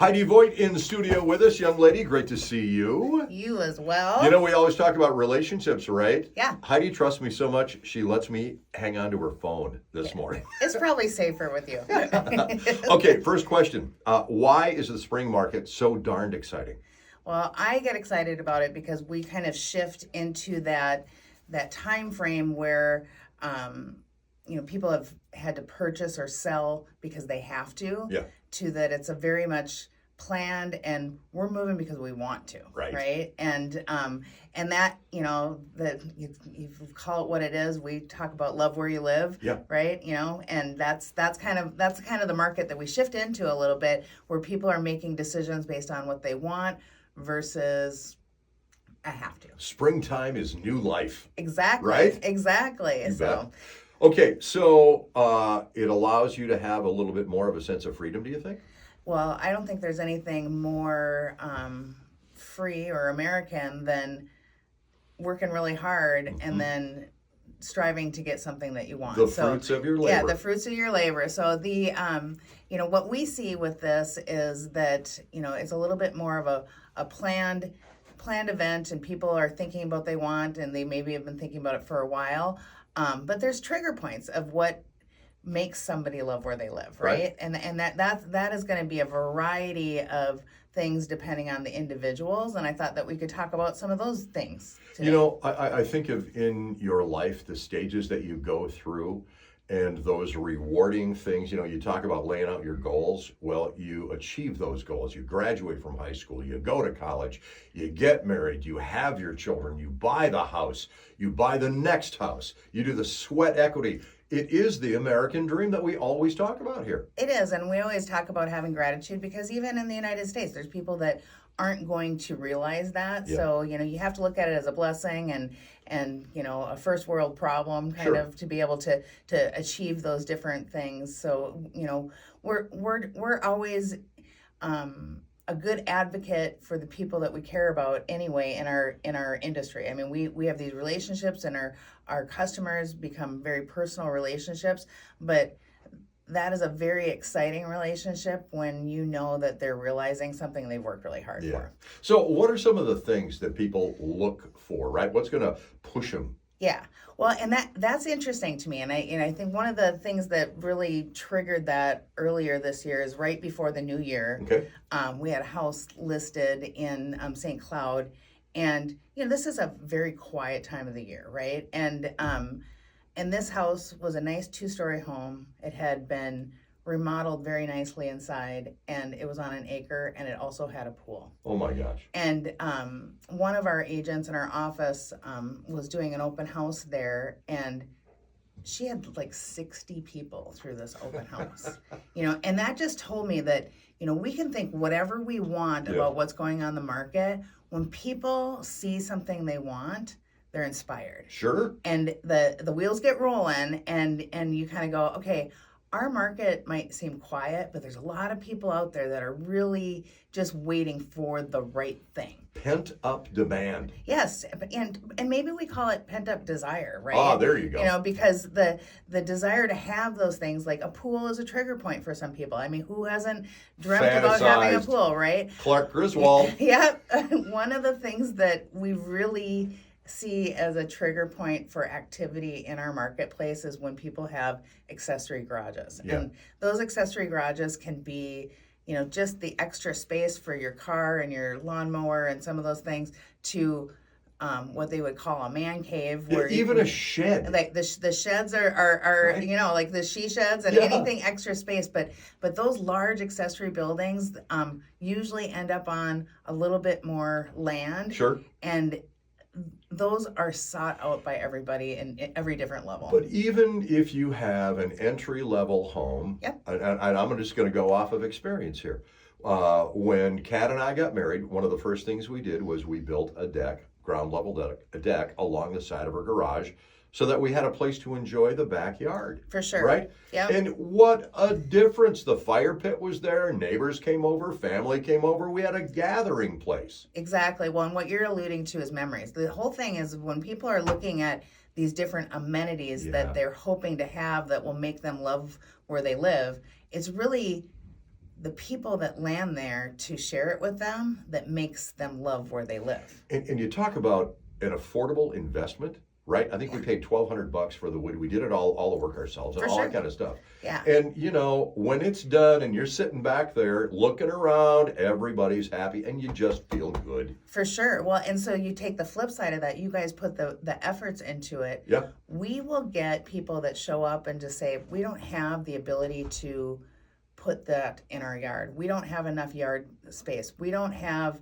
Heidi Voigt in the studio with us, young lady. Great to see you. You as well. You know, we always talk about relationships, right? Yeah. Heidi trusts me so much, she lets me hang on to her phone this morning. It's probably safer with you. Okay, first question. Why is the spring market so darned exciting? Well, I get excited about it because we kind of shift into that time frame where people have had to purchase or sell because they have to. Yeah. To that it's a very much planned, and we're moving because we want to. Right. And that, that you call it what it is. We talk about love where you live. Yeah. Right. And that's kind of the market that we shift into a little bit, where people are making decisions based on what they want versus I have to. Springtime is new life. Exactly. Right? Exactly. You So bet. Okay, so it allows you to have a little bit more of a sense of freedom, do you think? well, I don't think there's anything more free or American than working really hard and then striving to get something that you want. The fruits of your labor. Yeah, the fruits of your labor. So the what we see with this is that, it's a little bit more of a planned event, and people are thinking about what they want, and they maybe have been thinking about it for a while. But there's trigger points of what makes somebody love where they live, right? And that is going to be a variety of things depending on the individuals, and I thought that we could talk about some of those things today. I think of in your life the stages that you go through and those rewarding things. You talk about laying out your goals. Well, you achieve those goals. You graduate from high school, you go to college, you get married, you have your children, you buy the house, you buy the next house, you do the sweat equity. It is the American dream that we always talk about here. It is, and we always talk about having gratitude, because even in the United States, there's people that aren't going to realize that. Yeah. So, you have to look at it as a blessing and a first world problem kind of to be able to achieve those different things. So, we're always a good advocate for the people that we care about anyway in our industry. I mean, we have these relationships, and our customers become very personal relationships, but that is a very exciting relationship when you know that they're realizing something they've worked really hard for. So what are some of the things that people look for, right? What's going to push them? Yeah. Well, and that's interesting to me. And I think one of the things that really triggered that earlier this year is right before the new year. Okay. We had a house listed in St. Cloud. And, this is a very quiet time of the year, right? And this house was a nice 2-story home. It had been remodeled very nicely inside, and it was on an acre, and it also had a pool. Oh my gosh. And one of our agents in our office was doing an open house there, and she had like 60 people through this open house. And that just told me that, we can think whatever we want about what's going on in the market. When people see something they want, they're inspired. Sure. And the wheels get rolling, and you kind of go, okay, our market might seem quiet, but there's a lot of people out there that are really just waiting for the right thing. Pent up demand. Yes, and maybe we call it pent up desire, right? Ah, there you go. Because the desire to have those things, like a pool, is a trigger point for some people. I mean, who hasn't dreamt about having a pool, right? Clark Griswold. Yep. One of the things that we really see as a trigger point for activity in our marketplace is when people have accessory garages. Yeah. And those accessory garages can be, just the extra space for your car and your lawnmower and some of those things, to what they would call a man cave, where even a shed. Like the sheds are right? Like the she sheds and anything extra space, but those large accessory buildings usually end up on a little bit more land. Sure. And those are sought out by everybody in every different level. But even if you have an entry-level home, and I'm just going to go off of experience here. When Kat and I got married, one of the first things we did was we built a deck, ground-level deck along the side of our garage, so that we had a place to enjoy the backyard. For sure. Right? Yeah. And what a difference. The fire pit was there, neighbors came over, family came over, we had a gathering place. Exactly. Well, and what you're alluding to is memories. The whole thing is when people are looking at these different amenities that they're hoping to have that will make them love where they live, it's really the people that land there to share it with them that makes them love where they live. And you talk about an affordable investment, right? I think we paid $1,200 for the wood. We did it all the work ourselves and For all sure. that kind of stuff. Yeah. And when it's done and you're sitting back there looking around, everybody's happy and you just feel good. For sure. Well, and so you take the flip side of that. You guys put the efforts into it. Yeah. We will get people that show up and just say, we don't have the ability to put that in our yard. We don't have enough yard space. We don't have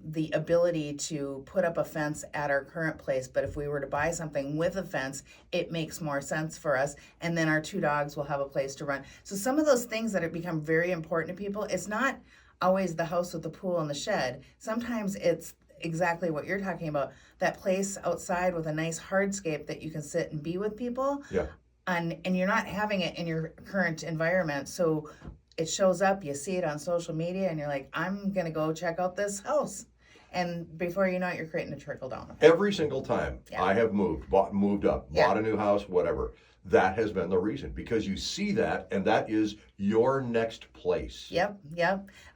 the ability to put up a fence at our current place, but if we were to buy something with a fence, it makes more sense for us, and then our 2 dogs will have a place to run. So some of those things that have become very important to people, it's not always the house with the pool and the shed. Sometimes it's exactly what you're talking about, that place outside with a nice hardscape that you can sit and be with people. Yeah. And you're not having it in your current environment, so it shows up, you see it on social media, and you're like, I'm going to go check out this house. And before you know it, you're creating a trickle down effect. Every single time Yeah. I have moved up, Yeah. bought a new house, whatever, that has been the reason, because you see that and that is your next place. Yep.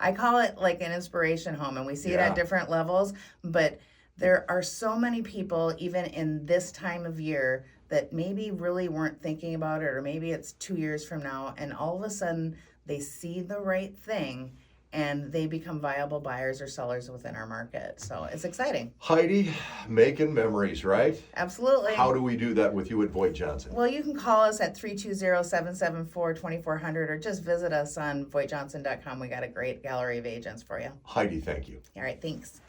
I call it like an inspiration home, and we see it Yeah. at different levels, but there are so many people, even in this time of year, that maybe really weren't thinking about it, or maybe it's 2 years from now, and all of a sudden they see the right thing and they become viable buyers or sellers within our market. So it's exciting. Heidi, making memories, right? Absolutely. How do we do that with you at Voigt Johnson? Well, you can call us at 320-774-2400 or just visit us on VoigtJohnson.com. We got a great gallery of agents for you. Heidi, thank you. All right, thanks.